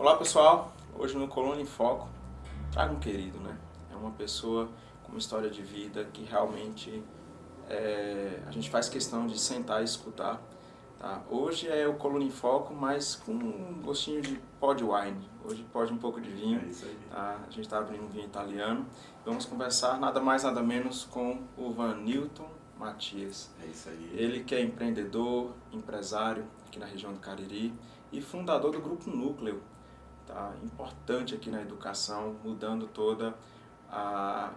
Olá pessoal, hoje no Coluna em Foco trago um querido, né? É uma pessoa com uma história de vida que realmente a gente faz questão de sentar e escutar. Tá? Hoje é o Coluna em Foco, mas com um gostinho de pod wine. Hoje pode um pouco de vinho. É isso aí. Tá? A gente está abrindo um vinho italiano. Vamos conversar nada mais nada menos com o Vanilton Matias. É isso aí. Ele que é empreendedor, empresário aqui na região do Cariri e fundador do Grupo Núcleo, tá? Importante aqui na educação, mudando toda a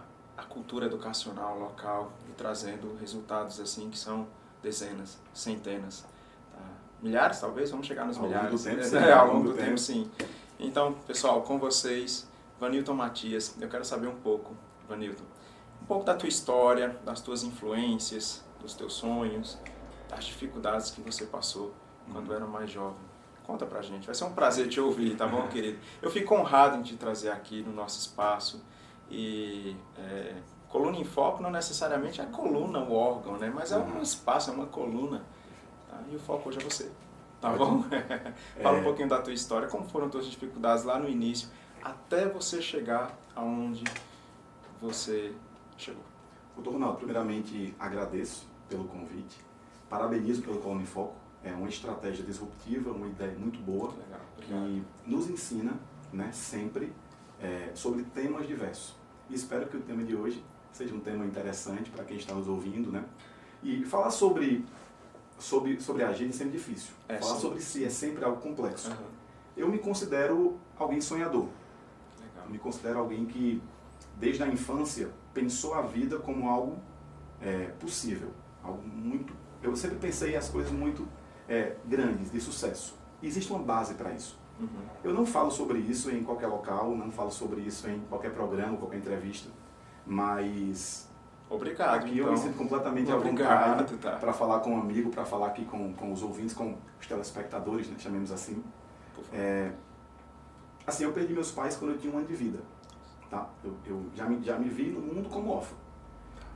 cultura educacional local e trazendo resultados assim que são dezenas, centenas, tá? Milhares talvez, vamos chegar nos milhares. Ao longo do tempo, sim. Então, pessoal, com vocês, Vanilton Matias. Eu quero saber um pouco, Vanilton, um pouco da tua história, das tuas influências, dos teus sonhos, das dificuldades que você passou quando era mais jovem. Conta pra gente, vai ser um prazer te ouvir, tá bom, querido? Eu fico honrado em te trazer aqui no nosso espaço e Coluna em Foco não necessariamente é a coluna, o órgão, né? Mas é um espaço, é uma coluna, tá? E o foco hoje é você, tá bom? Fala um pouquinho da tua história, como foram as tuas dificuldades lá no início, até você chegar aonde você chegou. Doutor Ronaldo, primeiramente agradeço pelo convite, parabenizo pelo Coluna em Foco. É uma estratégia disruptiva, uma ideia muito boa, Legal, que nos ensina, né, sempre sobre temas diversos. E espero que o tema de hoje seja um tema interessante para quem está nos ouvindo, né? E falar sobre a gente é sempre difícil. Falar sobre si é sempre algo complexo. Eu me considero alguém sonhador. Legal. Eu me considero alguém que, desde a infância, pensou a vida como algo possível. Algo muito... Eu sempre pensei as coisas muito grandes, de sucesso. E existe uma base para isso. Eu não falo sobre isso em qualquer local, não falo sobre isso em qualquer programa, qualquer entrevista, mas Obrigado, aqui então. eu me sinto completamente à Obrigado, vontade tá. para falar com um amigo, para falar aqui com os ouvintes, com os telespectadores, né, chamemos assim. Por favor. Assim, eu perdi meus pais quando eu tinha 1 ano de vida. Tá? Eu já me vi no mundo como órfão.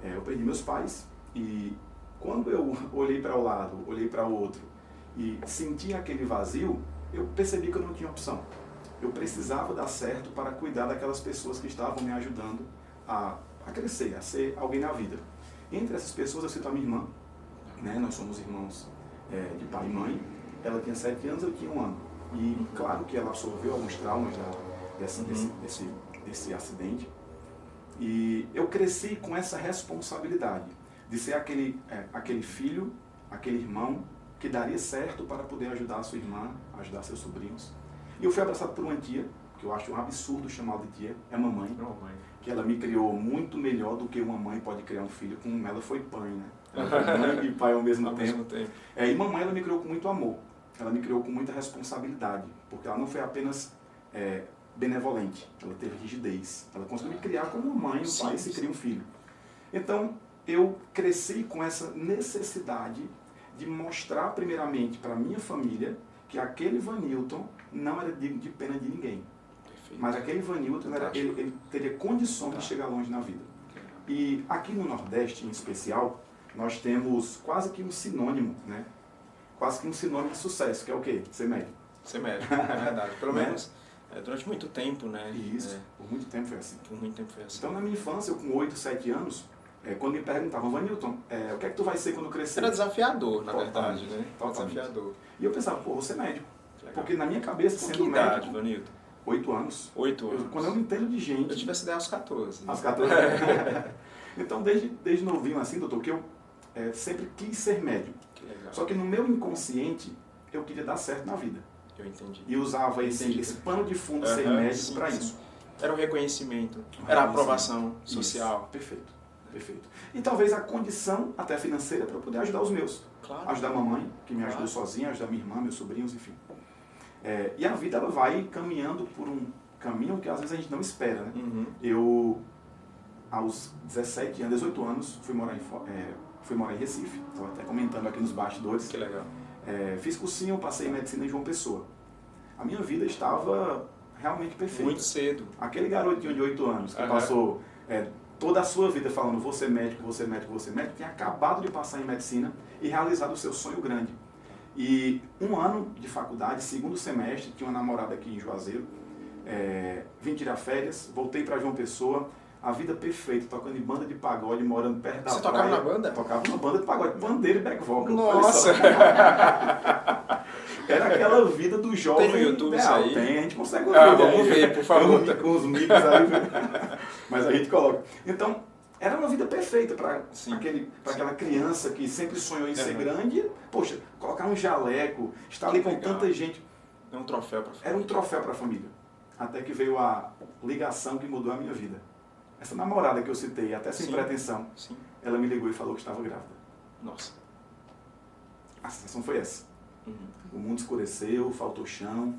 Eu perdi meus pais e quando eu olhei para o lado, olhei para o outro e senti aquele vazio, eu percebi que eu não tinha opção. Eu precisava dar certo para cuidar daquelas pessoas que estavam me ajudando a crescer, a ser alguém na vida. Entre essas pessoas eu cito a minha irmã, né? Nós somos irmãos de pai e mãe. Ela tinha 7 anos, eu tinha 1 ano. E claro que ela absorveu alguns traumas desse acidente. E eu cresci com essa responsabilidade de ser aquele filho, aquele irmão que daria certo para poder ajudar a sua irmã, ajudar seus sobrinhos. E eu fui abraçado por uma tia, que eu acho um absurdo chamar de tia, é mamãe, que ela me criou muito melhor do que uma mãe pode criar um filho, como ela foi pai, né? Ela foi mãe e pai ao mesmo tempo. E mamãe, ela me criou com muito amor, ela me criou com muita responsabilidade, porque ela não foi apenas benevolente, ela teve rigidez, ela conseguiu me criar como uma mãe e um pai se cria um filho. Então, eu cresci com essa necessidade de mostrar primeiramente para a minha família que aquele Vanilton não era digno de pena de ninguém. Perfeito. Mas aquele Vanilton, ele teria condições de chegar longe na vida. E aqui no Nordeste, em especial, nós temos quase que um sinônimo, né? Quase que um sinônimo de sucesso, que é o quê? Ser médico. Ser médico, é verdade. Pelo menos durante muito tempo, né? Isso, por muito tempo foi assim. Por muito tempo foi assim. Então, na minha infância, eu com 8, 7 anos, quando me perguntavam, Vanilton, o que é que tu vai ser quando crescer? Era desafiador, na Totalmente, verdade, né? totalmente. Desafiador. E eu pensava, pô, vou ser médico. Legal. Porque na minha cabeça, Com que sendo idade, médico, Vanilton? 8 anos. 8 anos. Quando eu me entendo de gente... Eu tive essa ideia aos 14. Aos 14. Então, desde novinho assim, doutor, que eu sempre quis ser médico. Que legal. Só que no meu inconsciente, eu queria dar certo na vida. Eu entendi. E usava esse pano de fundo ser médico para isso. Era o reconhecimento, era a aprovação social. Isso. Perfeito, perfeito. E talvez a condição até financeira para eu poder ajudar os meus. Claro. Ajudar a mamãe, que me ajudou sozinha, ajudar minha irmã, meus sobrinhos, enfim. E a vida, ela vai caminhando por um caminho que às vezes a gente não espera, né? Eu, aos 17 anos, 18 anos, fui morar em Recife. Estava até comentando aqui nos bastidores. Que legal. Fiz cursinho, passei em medicina em João Pessoa. A minha vida estava realmente perfeita. Muito cedo. Aquele garotinho de 8 anos que passou toda a sua vida falando vou ser médico, vou ser médico, vou ser médico, tinha acabado de passar em medicina e realizado o seu sonho grande. E um ano de faculdade, segundo semestre, tinha uma namorada aqui em Juazeiro, vim tirar férias, voltei para João Pessoa, a vida perfeita, tocando em banda de pagode, morando perto da praia. Você tocava na banda? Tocava na banda de pagode, bandeira e back vocal. Nossa! Era aquela vida do jovem. Tem no YouTube ideal. isso aí? Tem, a gente consegue Vamos ver, por favor. Com os mix aí. Mas a gente coloca. Então, era uma vida perfeita para aquela criança que sempre sonhou em ser grande. Poxa, colocar um jaleco, estar ali com tanta gente. É um troféu para a família. Era um troféu para a família. Até que veio a ligação que mudou a minha vida. Essa namorada que eu citei, até sem pretensão, ela me ligou e falou que estava grávida. Nossa. A sensação foi essa. O mundo escureceu, faltou chão,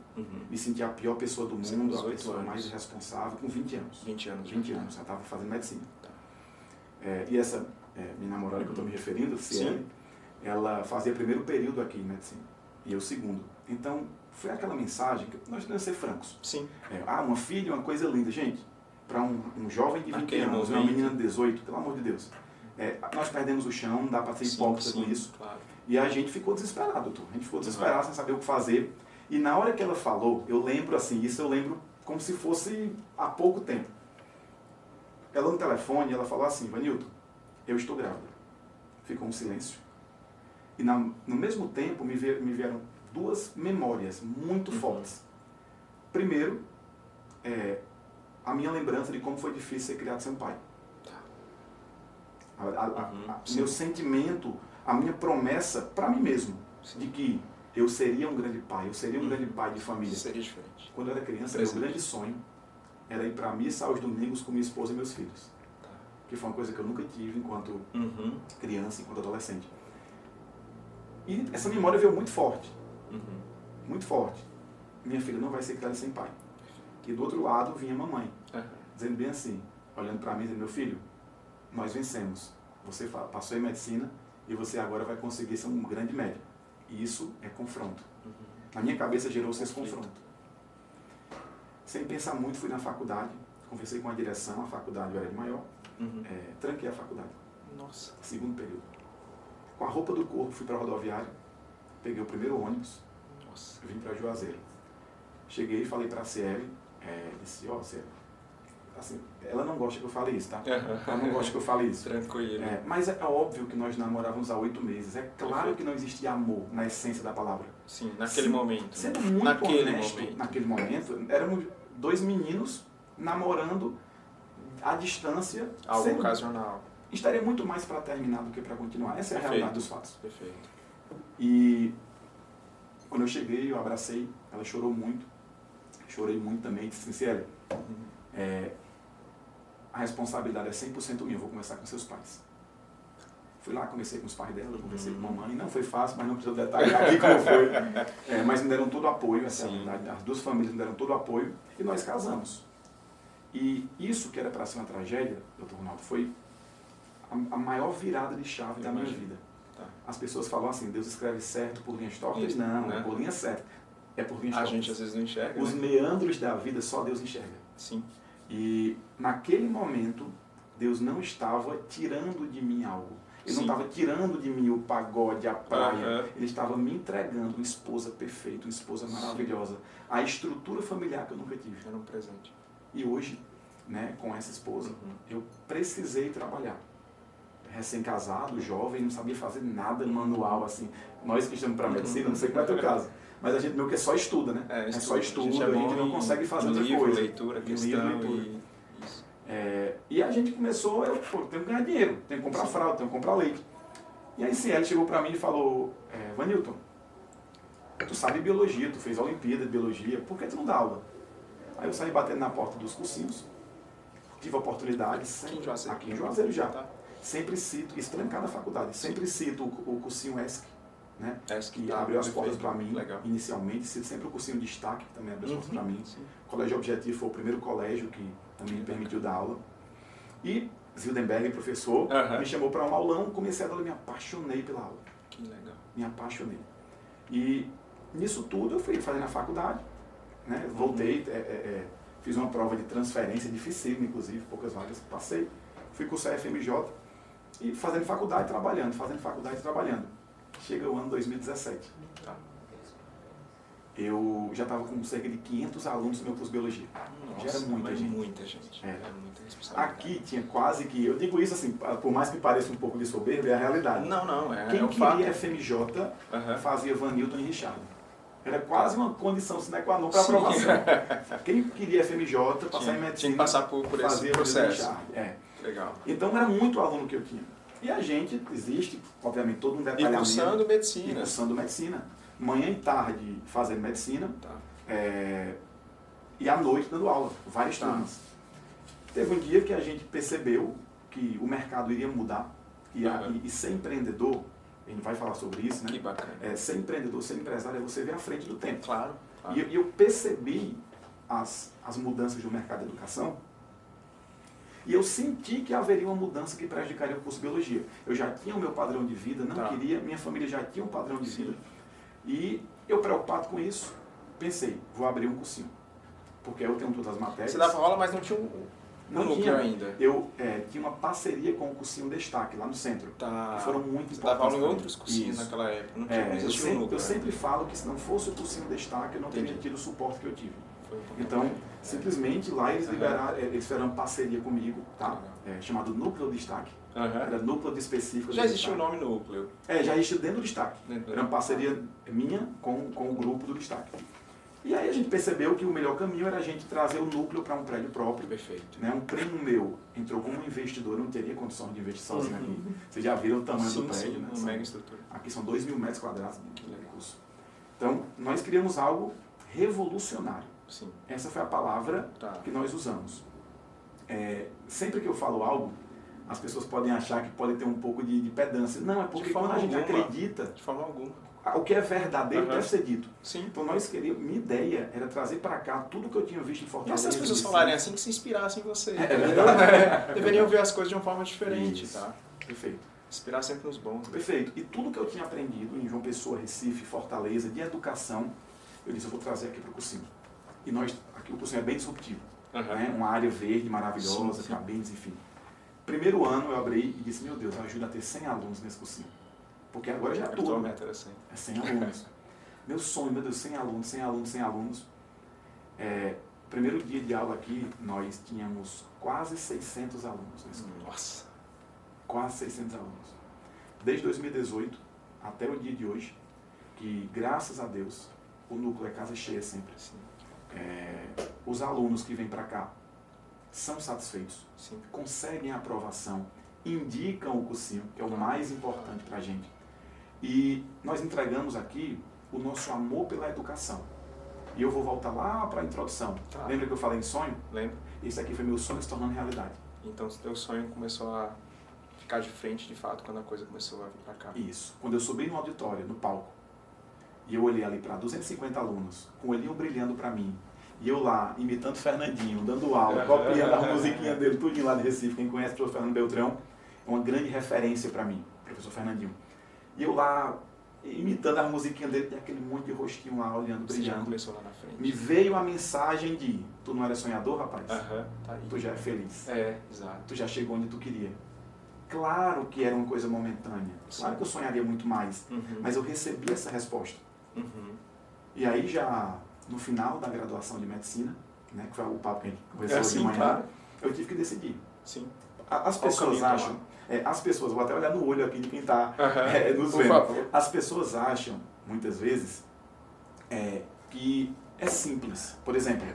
me senti a pior pessoa do mundo, a pessoa mais irresponsável, com 20 anos. 20 anos. 20 anos, já estava fazendo medicina. Tá. E essa minha namorada que eu estou me referindo, Ciele, ela fazia primeiro período aqui em medicina, e eu segundo. Então, foi aquela mensagem que nós devemos ser francos. Sim. Uma filha, uma coisa linda. Gente, para um jovem de 20 anos, uma menina de 18, pelo amor de Deus, nós perdemos o chão, não dá para ser hipócrita com isso. Claro. E a gente ficou desesperado, doutor. A gente ficou desesperado sem saber o que fazer. E na hora que ela falou, eu lembro assim, isso eu lembro como se fosse há pouco tempo. Ela no telefone, ela falou assim: Vanilton, eu estou grávida. Ficou um silêncio. E no mesmo tempo me vieram duas memórias muito fortes. Primeiro, a minha lembrança de como foi difícil ser criado sem um pai. Meu sentimento, a minha promessa para mim mesmo, de que eu seria um grande pai, eu seria um grande pai de família. Seria diferente. Quando eu era criança, meu grande sonho era ir para a missa aos domingos com minha esposa e meus filhos. Que foi uma coisa que eu nunca tive enquanto criança, enquanto adolescente. E essa memória veio muito forte. Muito forte. Minha filha não vai ser criada sem pai. E do outro lado vinha a mamãe, dizendo bem assim, olhando para mim, dizendo: meu filho, nós vencemos. Você passou em medicina e você agora vai conseguir ser um grande médico. E isso é confronto. Na minha cabeça gerou-se esse confronto. Sem pensar muito, fui na faculdade, conversei com a direção, a faculdade eu era de maior, tranquei a faculdade. Nossa. Segundo período. Com a roupa do corpo, fui para a rodoviária, peguei o primeiro ônibus, vim para Juazeiro. Cheguei e falei para a Ciele, disse: ó, Ciele, assim, ela não gosta que eu fale isso, tá? Ela não gosta que eu fale isso. Tranquilo. Mas é óbvio que nós namorávamos há 8 meses. É claro que não existia amor na essência da palavra. Sim, naquele momento. Sendo muito honesto, naquele momento, éramos dois meninos namorando à distância. Algo ocasional. Estaria muito mais para terminar do que para continuar. Essa é a realidade dos fatos. Perfeito. E quando eu cheguei, eu abracei, ela chorou muito. Chorei muito também, disse: Ciele, a responsabilidade é 100% minha, eu vou conversar com seus pais. Fui lá, conversei com os pais dela, conversei com a mamãe, não foi fácil, mas não preciso detalhar aqui como foi. Mas me deram todo o apoio, essa é a verdade. As duas famílias me deram todo o apoio e nós casamos. E isso que era para ser uma tragédia, doutor Ronaldo, foi a maior virada de chave da minha vida. As pessoas falam assim: Deus escreve certo por linhas tortas. Não, é por linha certa. É por linhas tortas. A gente às vezes não enxerga. Os meandros da vida só Deus enxerga. Sim. E naquele momento, Deus não estava tirando de mim algo. Ele não estava tirando de mim o pagode, a praia. Ele estava me entregando uma esposa perfeita, uma esposa maravilhosa. A estrutura familiar que eu nunca tive. Era um presente. E hoje, né, com essa esposa, eu precisei trabalhar. Recém-casado, jovem, não sabia fazer nada manual, assim. Nós que estamos para medicina, não sei qual é o teu caso. Mas a gente meio que só estuda, né? Só estuda, a gente não consegue fazer outra coisa. Leitura, questão e a gente começou, tenho que ganhar dinheiro, tenho que comprar fralda, tenho que comprar leite. E aí Ciele chegou para mim e falou: Vanilton, tu sabe biologia, tu fez a Olimpíada de Biologia, por que tu não dá aula? Aí eu saí batendo na porta dos cursinhos, tive a oportunidade, aqui em Juazeiro já. Tá. Sempre cito, isso trancado na faculdade, sempre cito o cursinho ESC, né? Que abriu as portas para mim, inicialmente, cito sempre o cursinho Destaque, que também abriu as portas para mim. O Colégio Objetivo foi o primeiro colégio que também me permitiu dar aula. E Zildenberg, professor, me chamou para um aulão, comecei a dar aula e me apaixonei pela aula. Que legal. Me apaixonei. E nisso tudo eu fui fazendo a faculdade, né? Voltei, fiz uma prova de transferência, dificílima inclusive, poucas vagas, passei. Fui cursar FMJ e fazendo faculdade e trabalhando, Chega o ano 2017. Tá. Eu já estava com cerca de 500 alunos no meu curso de Biologia. Nossa, já era muita gente. Muita gente. É. Era muita responsabilidade. Aqui tinha quase que... Eu digo isso assim, por mais que pareça um pouco de soberba, é a realidade. Não, Quem o queria fato. FMJ Aham. fazia Vanilton e Richard. Era quase uma condição sine qua non para Sim. aprovação. Quem queria FMJ, passar em Tinha medicina, que passar por esse fazia Vanilton e processo. Richard. É. Legal. Então era muito aluno que eu tinha. E a gente, existe, obviamente, todo um E detalhamento. cursando E medicina. cursando medicina. Manhã e tarde fazendo medicina. Tá. E à noite dando aula, várias Tá. turmas. Teve um dia que a gente percebeu que o mercado iria mudar e ser empreendedor, a gente vai falar sobre isso, né? Que bacana. Ser empreendedor, ser empresário é você ver à frente do tempo. Claro. E eu percebi as mudanças do mercado da educação e eu senti que haveria uma mudança que prejudicaria o curso de Biologia. Eu já tinha o meu padrão de vida, não Tá. queria, minha família já tinha um padrão de Sim. vida. E eu preocupado com isso, pensei, vou abrir um cursinho. Porque eu tenho todas as matérias. Você dava aula, mas não tinha Não núcleo tinha. ainda. Eu tinha uma parceria com o cursinho Destaque, lá no centro. Tá. Que foram muito Você dava aula em pra mim. outros cursinhos Isso. naquela época. Não tinha, não Eu existia um sempre, núcleo. eu sempre falo que se não fosse o cursinho Destaque, eu não teria Entendi. tido o suporte que eu tive. Foi um pouco Então, mais. simplesmente lá eles Aham. liberaram, eles fizeram uma parceria comigo, tá? Legal. Chamado Núcleo Destaque. Aham. Era núcleo de específico. Já do existia o Destaque. nome núcleo. Já existia dentro do Destaque. Dentro do- Era uma parceria minha com o grupo do Destaque. E aí a gente percebeu que o melhor caminho era a gente trazer o núcleo para um prédio próprio. Perfeito. Né? Um primo meu entrou como investidor, eu não teria condição de investir sozinho aqui. Vocês já viram o tamanho do prédio, né? Uma mega estrutura. Aqui são 2.000 metros quadrados de Que legal. curso. Então, nós criamos algo revolucionário. Sim. Essa foi a palavra Tá. que nós usamos. Sempre que eu falo algo, as pessoas podem achar que pode ter um pouco de pedância. Não, é porque forma quando a gente alguma. acredita, De forma alguma. o que é verdadeiro Aham. deve ser dito. Sim. Então nós queríamos, minha ideia era trazer para cá tudo que eu tinha visto em E Fortaleza. se as pessoas Recife. falarem assim, que se inspirassem em você. É verdade. Deveriam ver as coisas de uma forma diferente, Isso. tá? Perfeito. Inspirar sempre nos bons. Perfeito. E tudo que eu tinha aprendido em João Pessoa, Recife, Fortaleza, de educação, eu disse, eu vou trazer aqui para o cursinho. E aqui o cursinho é bem disruptivo. Aham. Né? Uma área verde maravilhosa, Sim. cabines, enfim. Primeiro ano eu abri e disse, meu Deus, ajuda a ter 100 alunos nesse cursinho. Porque agora já é A tua tudo. meta era assim. É 100 alunos. Meu sonho, meu Deus, 100 alunos, 100 alunos, 100 alunos. Primeiro dia de aula aqui, nós tínhamos quase 600 alunos nesse curso. Nossa. Quase 600 alunos. Desde 2018 até o dia de hoje, que graças a Deus, o núcleo é casa cheia sempre. Sim. Os alunos que vêm para cá são satisfeitos, Sim. conseguem a aprovação, indicam o cursinho, que é o mais importante para a gente. E nós entregamos aqui o nosso amor pela educação. E eu vou voltar lá para a introdução. Tá. Lembra que eu falei em sonho? Lembra? Esse aqui foi meu sonho se tornando realidade. Então, o teu sonho começou a ficar de frente, de fato, quando a coisa começou a vir pra cá. Isso. Quando eu subi no auditório, no palco, e eu olhei ali para 250 alunos, com o olhinho brilhando para mim, e eu lá, imitando Fernandinho, dando aula, copiando a musiquinha dele, tudinho lá de Recife. Quem conhece o professor Fernando Beltrão, é uma grande referência para mim, professor Fernandinho. E eu lá, imitando a musiquinha dele, tem aquele monte de rostinho lá, olhando, Você já brilhando. começou lá na frente. Me veio a mensagem de, tu não era sonhador, rapaz? Aham, tá aí. Tu já é feliz. Exato. Tu já chegou onde tu queria. Claro que era uma coisa momentânea. Claro Sim. que eu sonharia muito mais. Uhum. Mas eu recebi essa resposta. Uhum. E aí já no final da graduação de medicina, né, que foi o papo que a gente conversou hoje de Sim, manhã, claro. eu tive que decidir. Sim. As Qual pessoas caminho acham, as pessoas, vou até olhar no olho aqui de quem está nos Por vendo. favor. As pessoas acham, muitas vezes, que é simples. Por exemplo,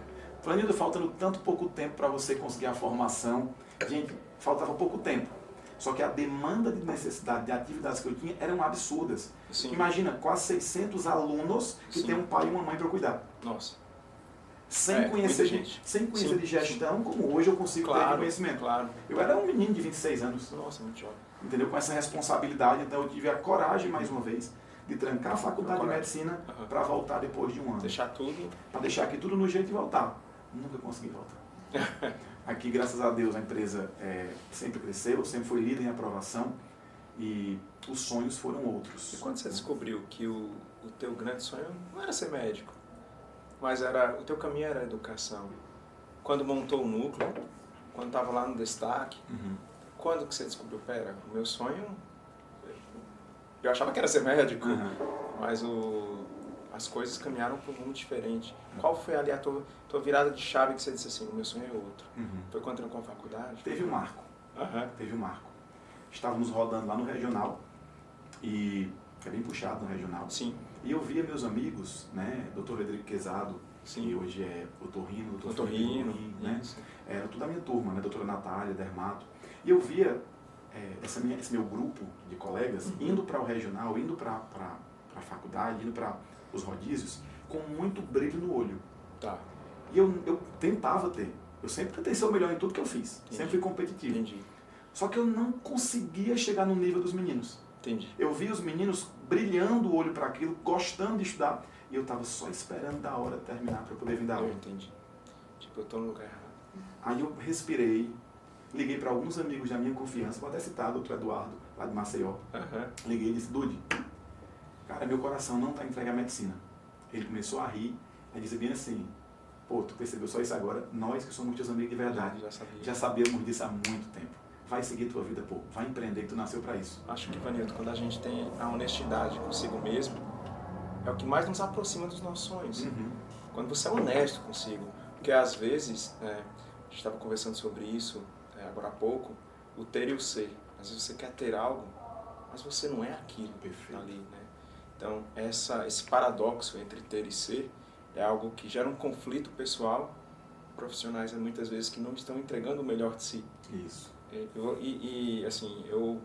Planildo, faltando tanto pouco tempo para você conseguir a formação. Gente, faltava pouco tempo. Só que a demanda de necessidade de atividades que eu tinha eram absurdas. Sim. Imagina, quase 600 alunos que Sim. têm um pai e uma mãe para cuidar. Nossa. Sem conhecer, muita gente. sem conhecer Sim, de gestão, como hoje eu consigo ter de conhecimento. Claro. Eu era um menino de 26 anos, Nossa, muito jovem. entendeu? Com essa responsabilidade, então eu tive a coragem, mais uma vez, de trancar a faculdade de Coragem. medicina Aham. para voltar depois de um ano. Deixar tudo. Para deixar aqui tudo no jeito e voltar. Nunca consegui voltar. Aqui, graças a Deus, a empresa sempre cresceu, sempre foi líder em aprovação e os sonhos foram outros. E quando você descobriu que o teu grande sonho não era ser médico, mas o teu caminho era a educação? Quando montou o núcleo, quando estava lá no Destaque, Uhum. quando que você descobriu, pera, o meu sonho Eu achava que era ser médico, Uhum. mas as coisas caminharam para um rumo diferente. Qual foi ali a tua virada de chave que você disse assim, o meu sonho é outro? Uhum. Foi quando entrou com a faculdade? Teve um marco. Aham. Teve um marco. Estávamos rodando lá no regional e é bem puxado no regional. Sim. E eu via meus amigos, né, Dr. Rodrigo Quezado, Sim. que hoje é otorrino, Dr. Otorrino, né? isso. Era tudo da minha turma, né, doutora Natália, Dermato. E eu via esse meu grupo de colegas indo para o regional, indo para a faculdade, indo para os rodízios, com muito brilho no olho. Tá. E eu tentava ter. Eu sempre tentei ser o melhor em tudo que eu fiz. Entendi. Sempre fui competitivo. Entendi. Só que eu não conseguia chegar no nível dos meninos. Entendi. Eu vi os meninos brilhando o olho para aquilo, gostando de estudar, e eu estava só esperando da hora terminar para poder vir dar Eu aula. entendi. Tipo, eu tô no lugar errado. Aí eu respirei, liguei para alguns amigos da minha confiança, vou até citar o doutor Eduardo, lá de Maceió. Aham. Liguei e disse, Dude, cara, meu coração não está entregue à medicina. Ele começou a rir, e disse bem assim, pô, tu percebeu só isso agora? Nós que somos teus amigos de verdade, Já sabia. já sabíamos disso há muito tempo. Vai seguir tua vida, pô, vai empreender, que tu nasceu para isso. Acho que, Vanilton, quando a gente tem a honestidade consigo mesmo, é o que mais nos aproxima dos nossos sonhos. Uhum. Quando você é honesto consigo. Porque às vezes, a gente estava conversando sobre isso agora há pouco, o ter e o ser. Às vezes você quer ter algo, mas você não é aquilo que está ali, né? Então, esse paradoxo entre ter e ser é algo que gera um conflito pessoal. Profissionais, muitas vezes, que não estão entregando o melhor de si. Isso. Assim, eu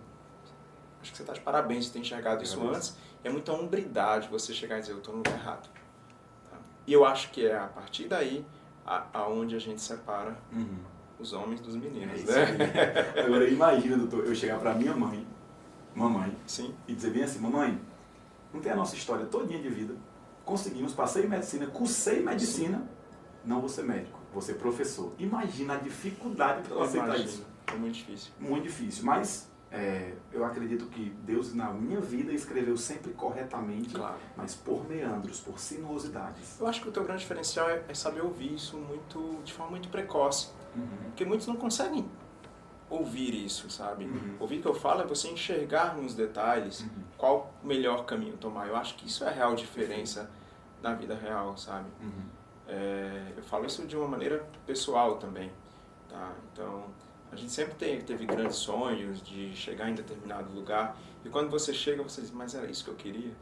acho que você está de parabéns de ter enxergado isso antes. É muita hombridade você chegar e dizer, eu estou no lugar errado. Tá? E eu acho que é a partir daí aonde a gente separa os homens dos meninos, Isso né? aí. Agora imagina, doutor, eu chegar para minha mãe, mamãe, Sim. e dizer bem assim, mamãe, não tem a nossa história todinha de vida, conseguimos, passei em medicina, cursei medicina, não vou ser médico, vou ser professor. Imagina a dificuldade para ela aceitar isso. É muito difícil. Muito difícil, mas eu acredito que Deus na minha vida escreveu sempre corretamente, Claro. mas por meandros, por sinuosidades. Eu acho que o teu grande diferencial é saber ouvir isso de forma muito precoce. Porque muitos não conseguem ouvir isso, sabe? Ouvir que eu falo é você enxergar nos detalhes qual o melhor caminho tomar. Eu acho que isso é a real diferença na vida real, sabe? Eu falo isso de uma maneira pessoal também, tá? Então, a gente sempre teve grandes sonhos de chegar em determinado lugar e quando você chega, você diz, mas era isso que eu queria?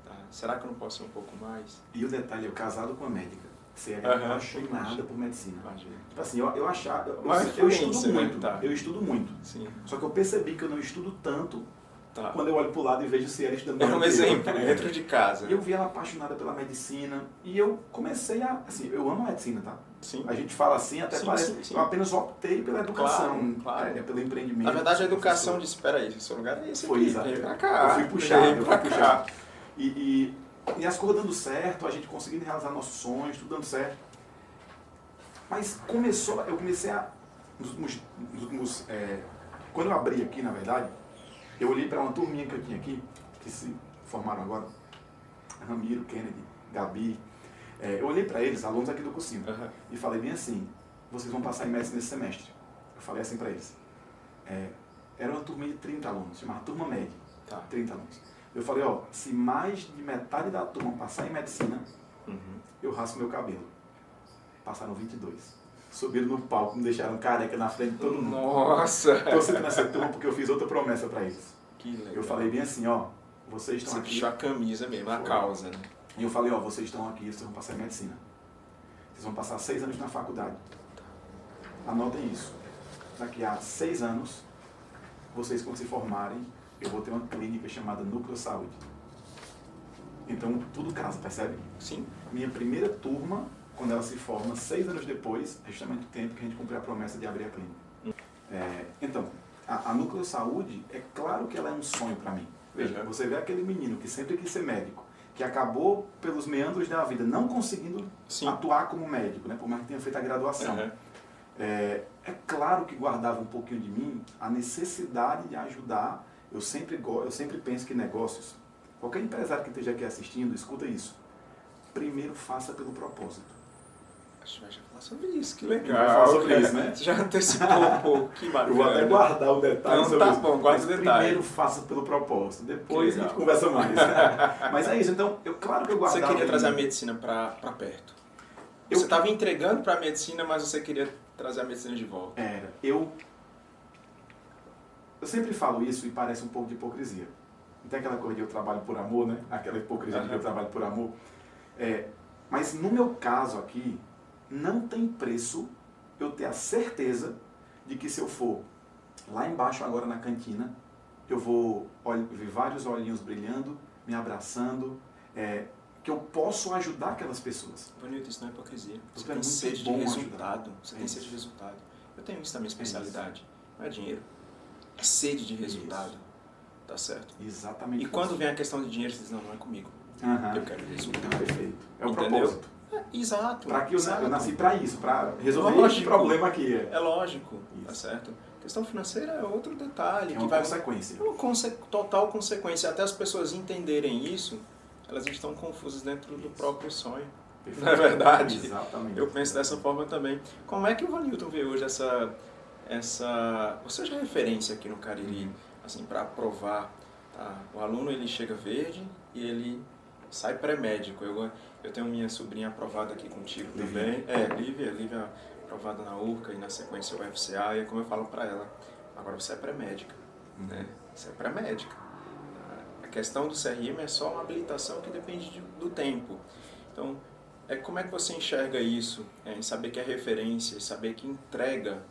Tá? Será que eu não posso ser um pouco mais? E o detalhe, eu casado com a médica, você é apaixonada por medicina. Imagina. Tipo assim, eu achava, Mas eu influência, estudo né? muito, Tá. eu estudo muito. Sim. Só que eu percebi que eu não estudo tanto Tá. quando eu olho pro lado e vejo Ciara estudando. É um mais do que eu. exemplo, dentro de casa. E eu vi ela apaixonada pela medicina e eu comecei assim, eu amo a medicina, tá? Sim. A gente fala assim, até Sim, parece, sim. eu apenas optei pela educação, Claro. pelo empreendimento. Na verdade, a educação professor. disse, espera aí, seu lugar é esse Foi aqui, exato. vem pra cá. Eu fui puxado, vem eu pra fui cá. puxado. E as coisas dando certo, a gente conseguindo realizar nossos sonhos, tudo dando certo. Mas eu comecei nos últimos, quando eu abri aqui, na verdade, eu olhei para uma turminha que eu tinha aqui, que se formaram agora, Ramiro, Kennedy, Gabi, eu olhei para eles, alunos aqui do cursinho, e falei bem assim, vocês vão passar em medicina nesse semestre. Eu falei assim para eles. Era uma turminha de 30 alunos, chamava turma média, Tá. 30 alunos. Eu falei, ó, se mais de metade da turma passar em medicina, eu raspo meu cabelo. Passaram 22. Subiram no palco, me deixaram careca na frente de todo mundo. Nossa! Estou sendo nessa turma porque eu fiz outra promessa para eles. Que legal. Eu falei bem assim, ó, vocês estão Você aqui. puxou a camisa mesmo, a Foi. causa, né? E eu falei, ó, vocês estão aqui, vocês vão passar em medicina. Vocês vão passar 6 anos na faculdade. Anotem isso. Daqui a 6 anos, vocês quando se formarem, eu vou ter uma clínica chamada Núcleo Saúde. Então, tudo casa, percebe? Sim. Minha primeira turma, quando ela se forma, 6 anos depois, é justamente o tempo que a gente cumpriu a promessa de abrir a clínica. Então, a Núcleo Saúde, é claro que ela é um sonho para mim. Veja, você vê aquele menino que sempre quis ser médico, que acabou pelos meandros da vida não conseguindo atuar como médico, né, por mais que tenha feito a graduação. É claro que guardava um pouquinho de mim a necessidade de ajudar. Eu sempre penso que negócios, qualquer empresário que esteja aqui assistindo, escuta isso. Primeiro faça pelo propósito. A gente vai já falar sobre isso, que A gente legal. vai falar sobre isso, né? Você já antecipou um pouco, que bacana. Eu vou até guardar o detalhe Então, sobre tá isso. bom, guarda o detalhe. Primeiro faça pelo propósito, depois a gente legal. conversa mais. Mas é isso, então, claro que eu guardava... Você queria trazer a medicina para perto. Você estava entregando para a medicina, mas você queria trazer a medicina de volta. Eu sempre falo isso e parece um pouco de hipocrisia. Não tem aquela coisa de eu trabalho por amor, né? Aquela hipocrisia de que eu trabalho por amor. Mas no meu caso aqui, não tem preço eu ter a certeza de que se eu for lá embaixo agora na cantina, eu vou ver vários olhinhos brilhando, me abraçando, que eu posso ajudar aquelas pessoas. Bonito, isso não é hipocrisia. Você Porque tem sede de resultado. ajudar. Você tem sede de resultado. Eu tenho isso na minha especialidade. Não é dinheiro. É sede de resultado. Isso. Tá certo? Exatamente. E quando vem a questão de dinheiro, você diz, não é comigo. Eu quero resultado. Perfeito. É o Entendeu? propósito. Exato. Para que exato. eu nasci para isso, para resolver esse problema aqui. É lógico, Isso. tá certo? A questão financeira é outro detalhe. É que uma vai consequência. É uma total consequência. Até as pessoas entenderem isso, elas estão confusas dentro do próprio sonho. Perfeito. Não é verdade? Exatamente. Eu penso dessa forma também. Como é que o Vanilton vê hoje essa... Você já é referência aqui no Cariri, assim, para aprovar, tá? O aluno, ele chega verde e ele sai pré-médico. Eu tenho minha sobrinha aprovada aqui contigo também. Lívia aprovada na URCA e na sequência o UFCA. E é como eu falo para ela, agora você é pré-médica, né? Você é pré-médica. A questão do CRM é só uma habilitação que depende do tempo. Então, como é que você enxerga isso? Em saber que é referência, saber que entrega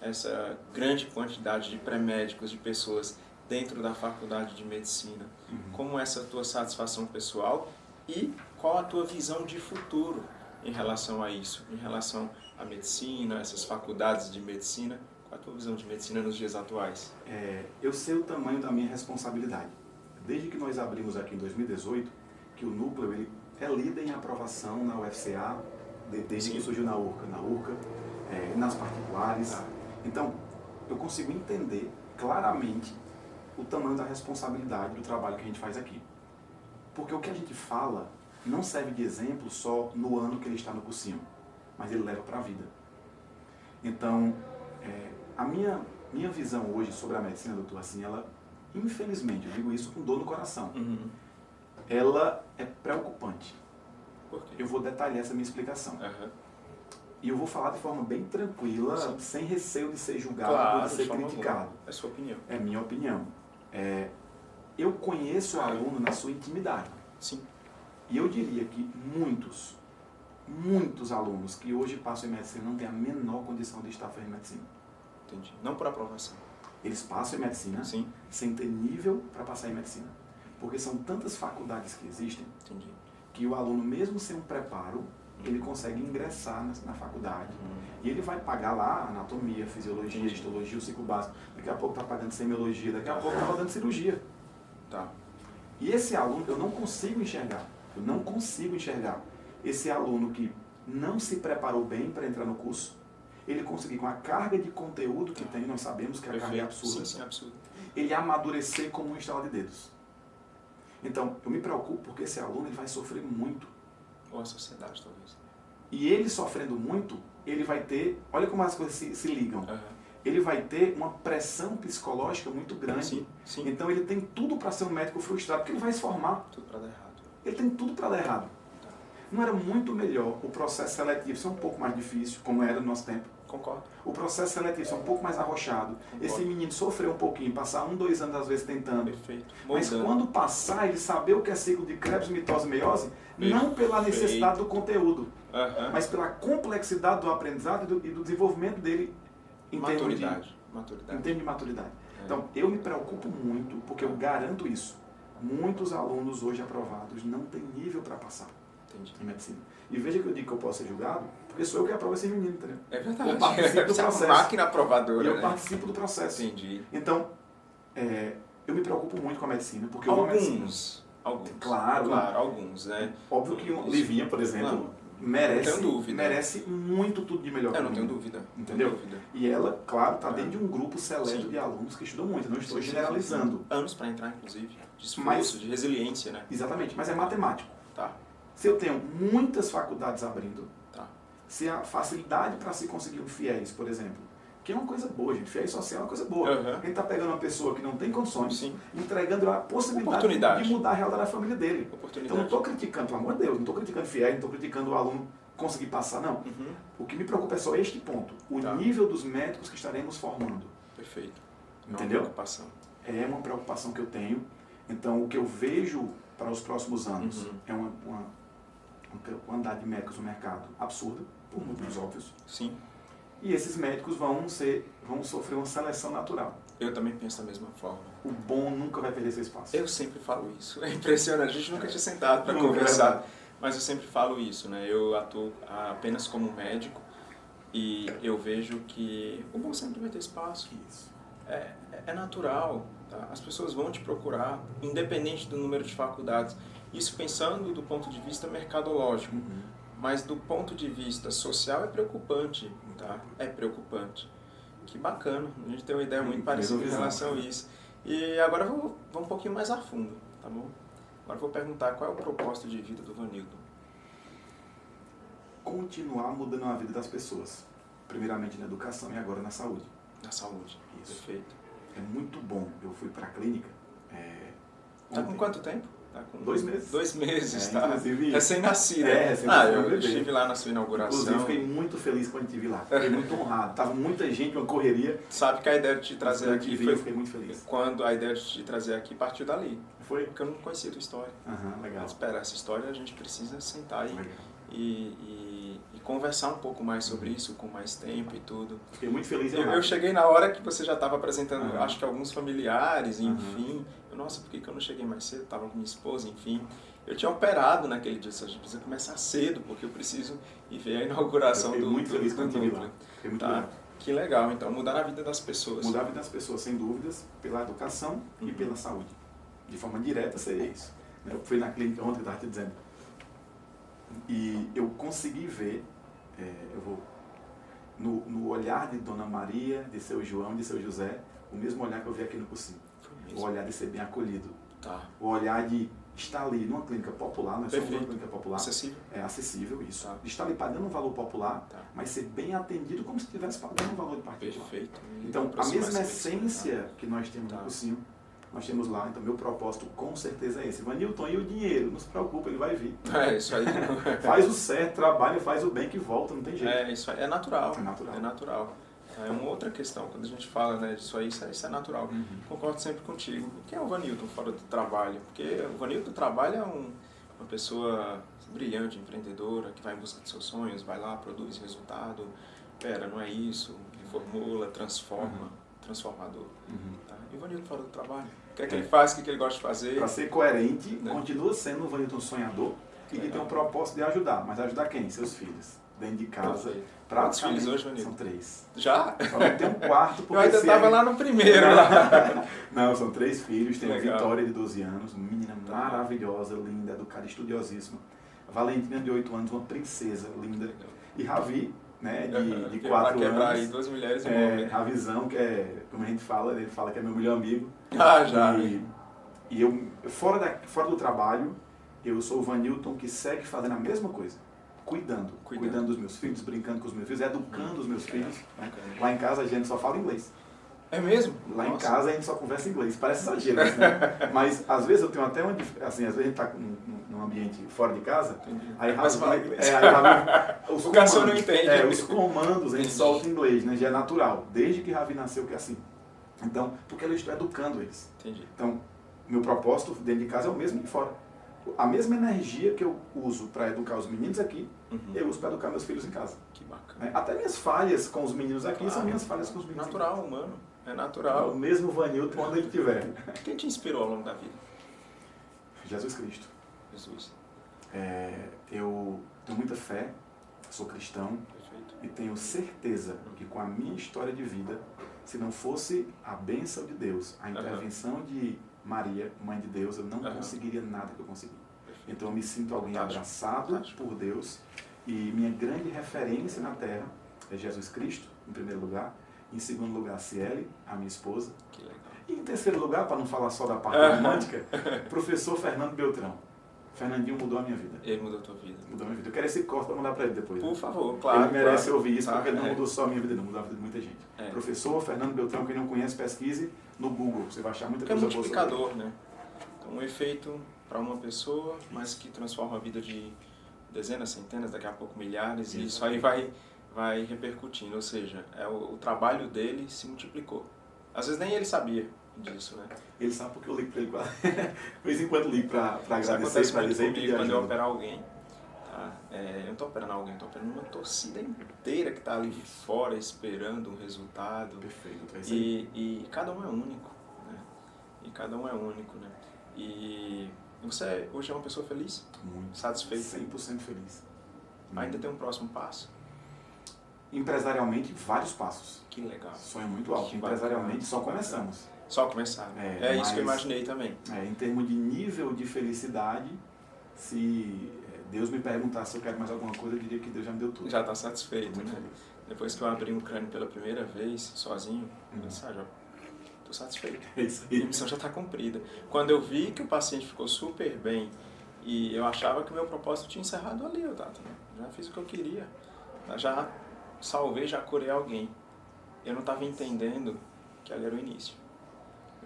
essa grande quantidade de pré-médicos, de pessoas dentro da faculdade de medicina. Como é essa tua satisfação pessoal e qual a tua visão de futuro em relação a isso, em relação à medicina, essas faculdades de medicina? Qual a tua visão de medicina nos dias atuais? Eu sei o tamanho da minha responsabilidade. Desde que nós abrimos aqui em 2018, que o núcleo ele é líder em aprovação na UFCA, desde que surgiu na URCA, nas particulares. Então, eu consigo entender claramente o tamanho da responsabilidade do trabalho que a gente faz aqui. Porque o que a gente fala não serve de exemplo só no ano que ele está no cursinho, mas ele leva para a vida. Então, a minha visão hoje sobre a medicina, doutor, assim, ela, infelizmente, eu digo isso com dor no coração, ela é preocupante. Por quê? Eu vou detalhar essa minha explicação. E eu vou falar de forma bem tranquila, sem receio de ser julgado ou de ser criticado. É sua opinião. É minha opinião. Eu conheço o aluno na sua intimidade. Sim. E eu diria que muitos alunos que hoje passam em medicina não têm a menor condição de estar fazendo medicina. Entendi. Não por aprovação. Eles passam em medicina sem ter nível para passar em medicina. Porque são tantas faculdades que existem que o aluno, mesmo sem um preparo, ele consegue ingressar na faculdade e ele vai pagar lá anatomia, fisiologia, histologia, o ciclo básico. Daqui a pouco está pagando semiologia, daqui a pouco está fazendo cirurgia. E esse aluno, eu não consigo enxergar esse aluno que não se preparou bem para entrar no curso, ele conseguir com a carga de conteúdo que tem, nós sabemos que a carga é absurda, Sim, absurdo. Ele amadurecer como um estalar de dedos. Então, eu me preocupo porque esse aluno ele vai sofrer muito. Ou a sociedade, talvez. E ele sofrendo muito, ele vai ter... Olha como as coisas se ligam. Ele vai ter uma pressão psicológica muito grande. Sim. Então, ele tem tudo para ser um médico frustrado, porque ele vai se formar. Tudo para dar errado. Ele tem tudo para dar errado. Não era muito melhor o processo seletivo ser um pouco mais difícil, como era no nosso tempo? Concordo. O processo seletivo ser um pouco mais arrochado. Esse menino sofreu um pouquinho, passar 1, 2 anos às vezes tentando. Perfeito. Mas quando passar, ele saber o que é ciclo de Krebs, mitose e meiose, não pela necessidade do conteúdo, mas pela complexidade do aprendizado e do desenvolvimento dele em termos de maturidade. Então, eu me preocupo muito, porque eu garanto isso. Muitos alunos hoje aprovados não têm nível para passar em medicina. E veja que eu digo que eu posso ser julgado, porque sou eu que aprovo esse menino, entendeu? É verdade. Eu participo do processo. É uma máquina aprovadora. E eu participo do processo. Entendi. Então, eu me preocupo muito com a medicina, porque Alguns. Claro, alguns, né? Óbvio que o Livinha, por exemplo, merece muito tudo de melhor. Eu não tenho dúvida. Entendeu? E ela, claro, está dentro de um grupo seleto de alunos que estudam muito. Eu não estou generalizando. Anos para entrar, inclusive. De esforço, de resiliência, né? Exatamente, mas é matemático. Tá. Se eu tenho muitas faculdades abrindo, se a facilidade para se conseguir um fiéis, por exemplo, que é uma coisa boa, gente, fiéis social é uma coisa boa. Uhum. Ele está pegando uma pessoa que não tem condições, Sim. entregando a possibilidade de mudar a realidade da família dele. Então não estou criticando, pelo amor de Deus, não estou criticando fiéis, não estou criticando o aluno conseguir passar, não. Uhum. O que me preocupa é só este ponto, o nível dos médicos que estaremos formando. Perfeito. Entendeu? Uma preocupação. É uma preocupação que eu tenho. Então, o que eu vejo para os próximos anos é uma quantidade de médicos no mercado absurda, por motivos óbvios. Sim. E esses médicos vão sofrer uma seleção natural. Eu também penso da mesma forma. O bom nunca vai perder seu espaço. Eu sempre falo isso. É impressionante. A gente nunca tinha sentado para conversar. Mas eu sempre falo isso, né? Eu atuo apenas como médico e eu vejo que o bom sempre vai ter espaço. Isso. É natural, tá? As pessoas vão te procurar, independente do número de faculdades. Isso pensando do ponto de vista mercadológico. Mas do ponto de vista social é preocupante, tá? É preocupante. Que bacana, a gente tem uma ideia muito parecida em relação a isso. E agora eu vou um pouquinho mais a fundo, tá bom? Agora eu vou perguntar qual é o propósito de vida do Vanilton. Continuar mudando a vida das pessoas. Primeiramente na educação e agora na saúde. Na saúde, isso. Perfeito. É muito bom. Eu fui para a clínica. Tá com quanto tempo? Tá com 2 meses. 2 meses, tá? Inclusive, recém-nascida. Eu estive lá na sua inauguração. Inclusive, fiquei muito feliz quando estive lá. Fiquei muito honrado. Tava muita gente, uma correria. Sabe que a ideia de te trazer aqui eu fiquei muito feliz. Quando a ideia de te trazer aqui partiu dali. Foi? Porque eu não conhecia a tua história. Legal. Mas espera, essa história a gente precisa sentar aí e conversar um pouco mais sobre isso, com mais tempo e tudo. Fiquei muito feliz. Eu cheguei na hora que você já estava apresentando, acho que alguns familiares, enfim. Nossa, por que eu não cheguei mais cedo? Estava com minha esposa, enfim. Eu tinha operado naquele dia, a gente precisa começar cedo, porque eu preciso ir ver a inauguração do muito feliz quando estive lá. Fiquei muito legal. Que legal, então, mudar a vida das pessoas. Mudar a vida das pessoas, sem dúvidas, pela educação e pela saúde. De forma direta seria isso. Eu fui na clínica ontem, eu estava te dizendo. E eu consegui ver, no olhar de Dona Maria, de seu João, de seu José, o mesmo olhar que eu vi aqui no cursinho. O olhar de ser bem acolhido. O olhar de estar ali numa clínica popular, não é só uma clínica popular. Acessível. É acessível, isso. De estar ali pagando um valor popular, mas ser bem atendido como se estivesse pagando um valor de particular. Perfeito. Então, a mesma essência que nós temos no cursinho, nós temos lá. Então, meu propósito com certeza é esse. Vanilton, e o dinheiro? Não se preocupa, ele vai vir. É, isso aí. Faz o certo, trabalha, faz o bem que volta, não tem jeito. É, isso aí é natural. É natural. É natural. É uma outra questão, quando a gente fala, né, disso aí, isso é natural. Concordo sempre contigo. Quem é o Vanilton fora do trabalho? Porque o Vanilton do trabalho é uma pessoa brilhante, empreendedora, que vai em busca de seus sonhos, vai lá, produz resultado. Pera, não é isso, reformula, transforma, transformador. Tá? E o Vanilton fora do trabalho? O que é que ele faz, o que ele gosta de fazer? Para ser coerente, continua sendo o Vanilton sonhador e que tem um propósito de ajudar. Mas ajudar quem? Seus filhos. Dentro de casa. Quantos filhos hoje, Vanilton? São 3. Já? Só não tem um quarto. Porque eu ainda estava lá no primeiro. Não, são 3 filhos. Tem a Vitória, de 12 anos, uma menina maravilhosa, linda, educada, estudiosíssima. A Valentina, de 8 anos, uma princesa linda. E Ravi, né, de 4 anos. Quebrar aí 2 mulheres e um homem. Ravizão, que é, como a gente fala, ele fala que é meu melhor amigo. Já. E eu, fora do trabalho, eu sou o Vanilton que segue fazendo a mesma coisa. Cuidando dos meus filhos, brincando com os meus filhos, educando os meus filhos. Né? Lá em casa a gente só fala inglês. É mesmo? Lá em casa a gente só conversa inglês. Parece exagero, né? Mas às vezes eu tenho até uma... Assim, às vezes a gente está num ambiente fora de casa, aí mas fala inglês. Os o garçom não entende. Os comandos a gente solta em inglês, né? Já é natural. Desde que Ravi nasceu que é assim. Então, porque eu estou educando eles. Entendi. Então, meu propósito dentro de casa é o mesmo que fora. A mesma energia que eu uso para educar os meninos aqui, eu uso para educar meus filhos em casa. Que bacana. Até minhas falhas com os meninos aqui são minhas falhas com os meninos. Natural, humano. É natural. O mesmo Vanilton onde ele estiver. Quem te inspirou ao longo da vida? Jesus Cristo. Jesus. Eu tenho muita fé, sou cristão. Perfeito. E tenho certeza que com a minha história de vida, se não fosse a bênção de Deus, a intervenção de Maria, Mãe de Deus, eu não conseguiria nada que eu consegui. Então eu me sinto alguém abraçado por Deus e minha grande referência na Terra é Jesus Cristo, em primeiro lugar. Em segundo lugar, Ciele, a minha esposa. Que legal. E em terceiro lugar, para não falar só da parte romântica, professor Fernando Beltrão. Fernandinho mudou a minha vida. Ele mudou a tua vida. Mudou a minha vida. Eu quero esse corte para mandar para ele depois. Por favor, claro. Ele merece claro. ouvir isso, Tá, porque ele não mudou só a minha vida, não, mudou a vida de muita gente. Professor Fernando Beltrão, quem não conhece, pesquise no Google. Você vai achar muita coisa boa. É multiplicador, né? Então, um efeito para uma pessoa, mas que transforma a vida de dezenas, centenas, daqui a pouco milhares, e isso aí vai repercutindo. Ou seja, o trabalho dele se multiplicou. Às vezes nem ele sabia disso, né? Ele sabe porque eu ligo para ele, de vez em quando ligo para agradecer, Isso para acontece dizer muito comigo quando eu ajuda. operar alguém. Tá? Eu não estou operando alguém, estou operando uma torcida inteira que está ali fora esperando um resultado. Perfeito, é isso aí. E cada um é único, né? E cada um é único, né? E você hoje é uma pessoa feliz? Muito. Satisfeito? 100% feliz. Ainda tem um próximo passo? Empresarialmente, vários passos. Que legal. Sonho muito alto. Que Empresarialmente, bacana, só que bacana. começamos. Só começar. É isso que eu imaginei também. Em termos de nível de felicidade, se Deus me perguntasse se eu quero mais alguma coisa, eu diria que Deus já me deu tudo. Já está satisfeito, Muito né? feliz. Depois que eu abri um crânio pela primeira vez, sozinho, eu disse, já estou satisfeito. É isso A aí. missão já está cumprida. Quando eu vi que o paciente ficou super bem e eu achava que o meu propósito tinha encerrado ali, já fiz o que eu queria. Já salvei, já curei alguém. Eu não estava entendendo que ali era o início.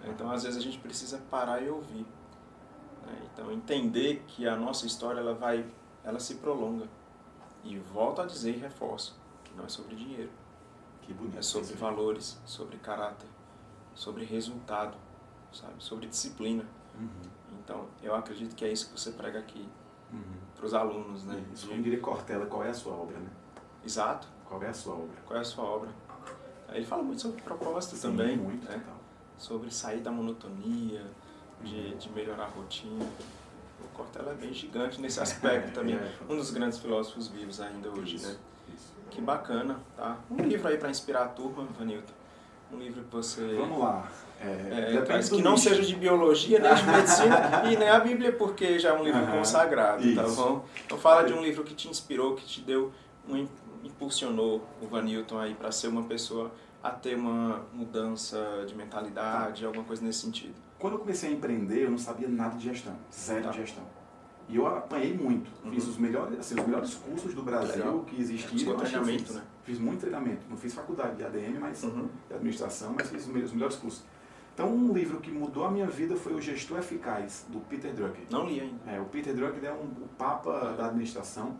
Então, às vezes, a gente precisa parar e ouvir. Então, entender que a nossa história ela se prolonga. E volto a dizer e reforço, que não é sobre dinheiro. Que bonito. É sobre valores, sobre caráter, sobre resultado, sabe? Sobre disciplina. Então, eu acredito que é isso que você prega aqui para os alunos, né? Isso, como diria Cortella, qual é a sua obra, né? Exato. Qual é a sua obra? Qual é a sua obra? Ele fala muito sobre propósito Sim, também, muito, né? total. Sobre sair da monotonia, de melhorar a rotina. O Cortella é bem gigante nesse aspecto também. Um dos grandes filósofos vivos ainda hoje, Isso, né? isso. Que bacana, tá? Um livro aí para inspirar a turma, Vanilton. Um livro que você... Vamos lá. Traz que não seja de biologia, nem de medicina, e nem a Bíblia, porque já é um livro consagrado, tá isso. bom? Então fala de um livro que te inspirou, que te deu, impulsionou o Vanilton aí para ser uma pessoa a ter uma mudança de mentalidade, alguma coisa nesse sentido. Quando eu comecei a empreender, eu não sabia nada de gestão, zero de gestão. E eu apanhei muito. Fiz os melhores cursos do Brasil que existiam. Treinamento, né? Fiz muito treinamento. Não fiz faculdade de ADM, mas de administração, mas fiz os melhores cursos. Então, um livro que mudou a minha vida foi O Gestor Eficaz, do Peter Drucker. Não li ainda. O Peter Drucker é o papa da administração.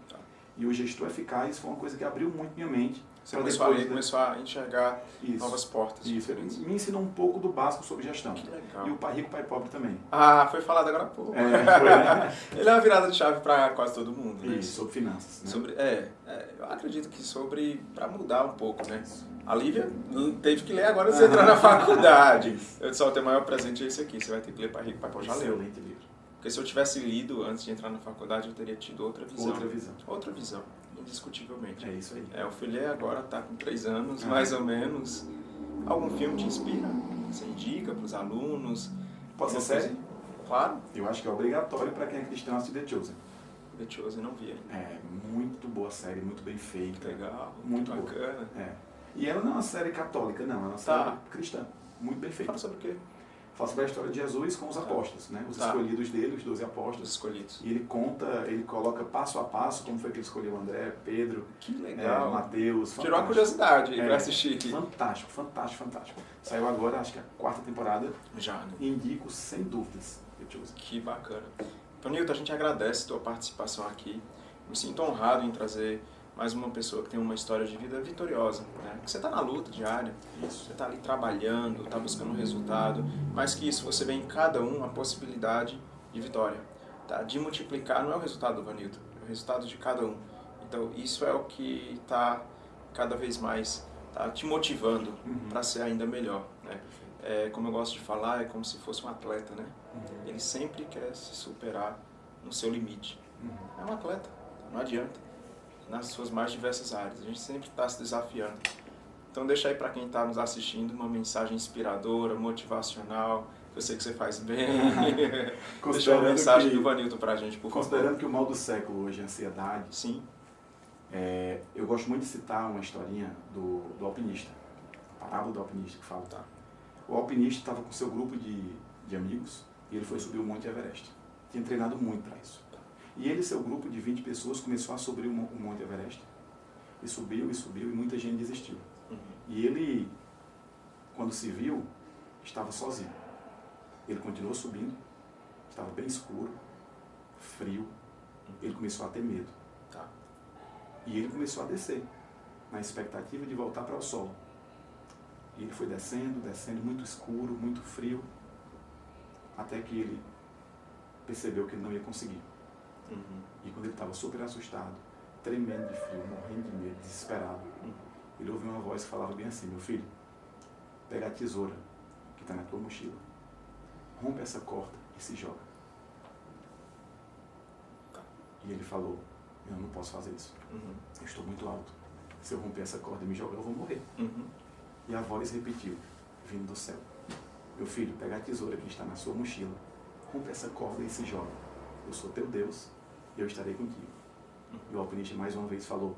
E O Gestor Eficaz foi uma coisa que abriu muito minha mente. Você começou a enxergar novas portas diferentes. Me ensinou um pouco do básico sobre gestão. Que legal. E o Pai Rico, Pai Pobre também. Foi falado agora há pouco. Foi, né? Ele é uma virada de chave para quase todo mundo, né? Isso, sobre finanças. Né? Eu acredito que para mudar um pouco, né? A Lívia teve que ler agora você entrar na faculdade. Eu disse, o teu maior presente é esse aqui, você vai ter que ler Pai Rico, Pai Pobre. Já leu. Excelente livro. Porque se eu tivesse lido antes de entrar na faculdade, eu teria tido outra visão. Outra visão, indiscutivelmente. É isso aí. Eu fui ler agora, tá com 3 anos, mais ou menos. Algum filme te inspira? Você indica para os alunos? Pode ser série? Claro. Eu acho que é obrigatório para quem é cristão assistir The Chosen. The Chosen não vi ainda. Muito boa série, muito bem feita. Legal, muito bacana. E ela não é uma série católica, não. É uma série cristã. Muito bem feita. Fala sobre o quê? Fala sobre a história de Jesus com os apóstolos, né? Os escolhidos dele, os 12 apóstolos. Os escolhidos. E ele coloca passo a passo como foi que ele escolheu André, Pedro, que legal. Mateus. Tirou a curiosidade para assistir. Fantástico. Saiu agora, acho que a 4ª temporada. Já, né? Indico sem dúvidas. Que bacana. Vanilton, a gente agradece a tua participação aqui. Me sinto honrado em trazer mais uma pessoa que tem uma história de vida vitoriosa, né? Que você está na luta diária, você está ali trabalhando, está buscando um resultado, mas que isso você vê em cada um a possibilidade de vitória, tá? De multiplicar não é o resultado do Vanilton, é o resultado de cada um. Então isso é o que está cada vez mais te motivando para ser ainda melhor, né? Como eu gosto de falar, é como se fosse um atleta, né? Ele sempre quer se superar no seu limite. É um atleta, não adianta. Nas suas mais diversas áreas. A gente sempre está se desafiando. Então deixa aí para quem está nos assistindo uma mensagem inspiradora, motivacional, que eu sei que você faz bem. Deixa uma mensagem do Vanilton para a gente, por favor. Considerando que o mal do século hoje é a ansiedade, sim. Eu gosto muito de citar uma historinha do alpinista, a parábola do alpinista que fala. O alpinista estava com seu grupo de amigos e ele foi subir o Monte Everest. Tinha treinado muito para isso. E ele e seu grupo de 20 pessoas começou a subir o Monte Everest. E subiu, e muita gente desistiu. E ele, quando se viu, estava sozinho. Ele continuou subindo, estava bem escuro, frio, ele começou a ter medo. Tá. E ele começou a descer, na expectativa de voltar para o sol. E ele foi descendo, muito escuro, muito frio, até que ele percebeu que ele não ia conseguir. E quando ele estava super assustado, tremendo de frio, morrendo de medo, desesperado, ele ouviu uma voz que falava bem assim: meu filho, pega a tesoura que está na tua mochila, rompe essa corda e se joga. E ele falou: eu não posso fazer isso, eu estou muito alto, se eu romper essa corda e me jogar eu vou morrer. E a voz repetiu, vindo do céu: meu filho, pega a tesoura que está na sua mochila, rompe essa corda e se joga, eu sou teu Deus e eu estarei contigo. E o alpinista mais uma vez falou: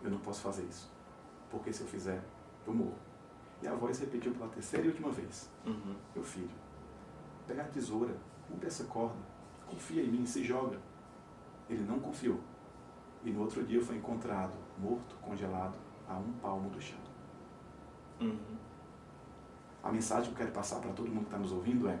eu não posso fazer isso, porque se eu fizer, eu morro. E a voz repetiu pela terceira e última vez: meu filho, pega a tesoura, rompe essa corda, confia em mim, se joga. Ele não confiou. E no outro dia foi encontrado morto, congelado, a 1 palmo do chão. A mensagem que eu quero passar para todo mundo que está nos ouvindo é: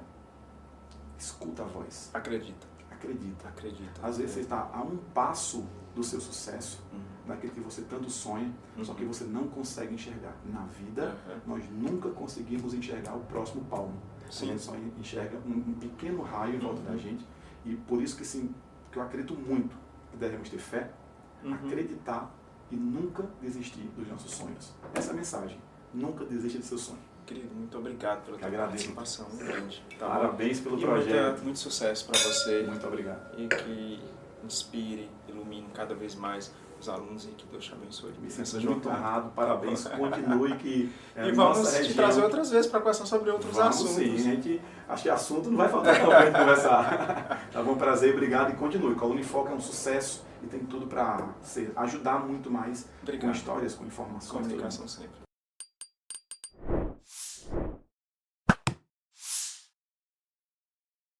escuta a voz. Acredita. Acredita. Acredita. Às vezes você está a 1 passo do seu sucesso, daquele que você tanto sonha, só que você não consegue enxergar. Na vida, nós nunca conseguimos enxergar o próximo palmo. Sim. A gente só enxerga um pequeno raio em volta da gente. E por isso que, sim, que eu acredito muito que devemos ter fé, acreditar e nunca desistir dos nossos sonhos. Essa é a mensagem. Nunca desista do seu sonho. Querido, muito obrigado pela tua participação. Muito grande. Tá Parabéns bom? pelo projeto. Muito sucesso para você. Muito obrigado. E que inspire, ilumine cada vez mais os alunos e que Deus te abençoe. Me sinto muito honrado. Parabéns. Continue que e vamos te trazer outras vezes para conversar sobre outros assuntos. Sim, gente. Acho que assunto não vai faltar para a gente conversar. Tá bom, prazer, obrigado e continue. Coluna em Foco é um sucesso e tem tudo para ajudar muito mais com histórias, com informações. Comunicação sempre.